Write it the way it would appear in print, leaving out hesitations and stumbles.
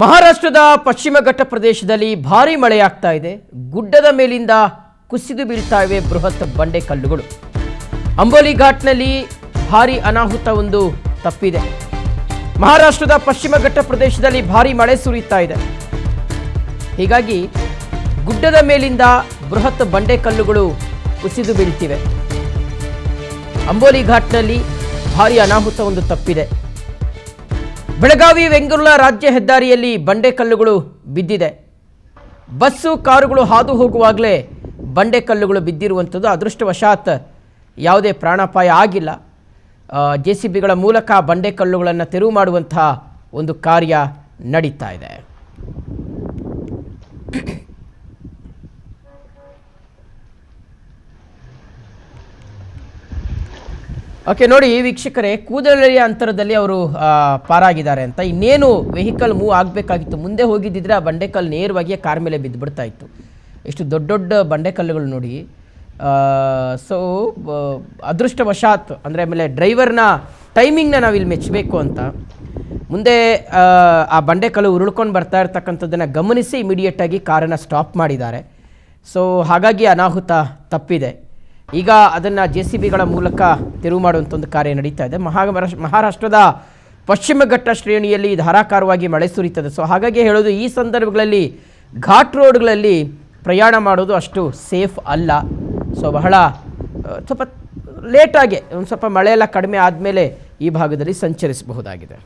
ಮಹಾರಾಷ್ಟ್ರದ ಪಶ್ಚಿಮ ಘಟ್ಟ ಪ್ರದೇಶದಲ್ಲಿ ಭಾರೀ ಮಳೆಯಾಗ್ತಾ ಇದೆ. ಗುಡ್ಡದ ಮೇಲಿಂದ ಕುಸಿದು ಬೀಳ್ತಾ ಇವೆ ಬೃಹತ್ ಬಂಡೆ ಕಲ್ಲುಗಳು. ಅಂಬೋಲಿ ಘಾಟ್ನಲ್ಲಿ ಭಾರೀ ಅನಾಹುತ ಒಂದು ತಪ್ಪಿದೆ. ಮಹಾರಾಷ್ಟ್ರದ ಪಶ್ಚಿಮ ಘಟ್ಟ ಪ್ರದೇಶದಲ್ಲಿ ಭಾರೀ ಮಳೆ ಸುರಿಯುತ್ತಾ ಇದೆ. ಹೀಗಾಗಿ ಗುಡ್ಡದ ಮೇಲಿಂದ ಬೃಹತ್ ಬಂಡೆ ಕಲ್ಲುಗಳು ಕುಸಿದು ಬೀಳ್ತಿವೆ. ಅಂಬೋಲಿ ಘಾಟ್ನಲ್ಲಿ ಭಾರೀ ಅನಾಹುತ ಒಂದು ತಪ್ಪಿದೆ. ಬೆಳಗಾವಿ ವೆಂಗುರ್ಲಾ ರಾಜ್ಯ ಹೆದ್ದಾರಿಯಲ್ಲಿ ಬಂಡೆ ಕಲ್ಲುಗಳು ಬಿದ್ದಿದೆ. ಬಸ್ಸು ಕಾರುಗಳು ಹಾದು ಹೋಗುವಾಗಲೇ ಬಂಡೆ ಕಲ್ಲುಗಳು ಬಿದ್ದಿರುವಂಥದ್ದು. ಅದೃಷ್ಟವಶಾತ್ ಯಾವುದೇ ಪ್ರಾಣಾಪಾಯ ಆಗಿಲ್ಲ. JCBಗಳ ಮೂಲಕ ಬಂಡೆ ಕಲ್ಲುಗಳನ್ನು ತೆರವು ಮಾಡುವಂತಹ ಒಂದು ಕಾರ್ಯ ನಡೀತಾ ಇದೆ. ಓಕೆ, ನೋಡಿ ವೀಕ್ಷಕರೇ, ಕೂದಲೆಯ ಅಂತರದಲ್ಲಿ ಅವರು ಪಾರಾಗಿದ್ದಾರೆ ಅಂತ. ಇನ್ನೇನು ವೆಹಿಕಲ್ ಮೂವ್ ಆಗಬೇಕಾಗಿತ್ತು. ಮುಂದೆ ಹೋಗಿದ್ದಿದ್ರೆ ಆ ಬಂಡೆಕಲ್ಲು ನೇರವಾಗಿ ಕಾರ್ ಮೇಲೆ ಬಿದ್ದು ಬಿಡ್ತಾ ಇತ್ತು. ಎಷ್ಟು ದೊಡ್ಡ ದೊಡ್ಡ ಬಂಡೆಕಲ್ಲುಗಳು ನೋಡಿ. ಸೊ ಅದೃಷ್ಟವಶಾತ್ ಅಂದರೆ ಆಮೇಲೆ ಡ್ರೈವರ್ನ ಟೈಮಿಂಗ್ನ ನಾವಿಲ್ಲಿ ಮೆಚ್ಚಬೇಕು ಅಂತ. ಮುಂದೆ ಆ ಬಂಡೆಕಲ್ಲು ಉರುಳ್ಕೊಂಡು ಬರ್ತಾ ಇರ್ತಕ್ಕಂಥದ್ದನ್ನು ಗಮನಿಸಿ ಇಮಿಡಿಯೇಟಾಗಿ ಕಾರನ್ನು ಸ್ಟಾಪ್ ಮಾಡಿದ್ದಾರೆ. ಸೊ ಹಾಗಾಗಿ ಅನಾಹುತ ತಪ್ಪಿದೆ. ಈಗ ಅದನ್ನು JCBಗಳ ಮೂಲಕ ತೆರವು ಮಾಡುವಂಥ ಒಂದು ಕಾರ್ಯ ನಡೀತಾ ಇದೆ. ಮಹಾರಾಷ್ಟ್ರದ ಪಶ್ಚಿಮ ಘಟ್ಟ ಶ್ರೇಣಿಯಲ್ಲಿ ಧಾರಾಕಾರವಾಗಿ ಮಳೆ ಸುರಿತದೆ. ಸೊ ಹಾಗಾಗಿ ಹೇಳೋದು, ಈ ಸಂದರ್ಭಗಳಲ್ಲಿ ಘಾಟ್ ರೋಡ್ಗಳಲ್ಲಿ ಪ್ರಯಾಣ ಮಾಡೋದು ಅಷ್ಟು ಸೇಫ್ ಅಲ್ಲ. ಸೊ ಬಹಳ ಸ್ವಲ್ಪ ಲೇಟಾಗಿ ಒಂದು ಸ್ವಲ್ಪ ಮಳೆಯೆಲ್ಲ ಕಡಿಮೆ ಆದಮೇಲೆ ಈ ಭಾಗದಲ್ಲಿ ಸಂಚರಿಸಬಹುದಾಗಿದೆ.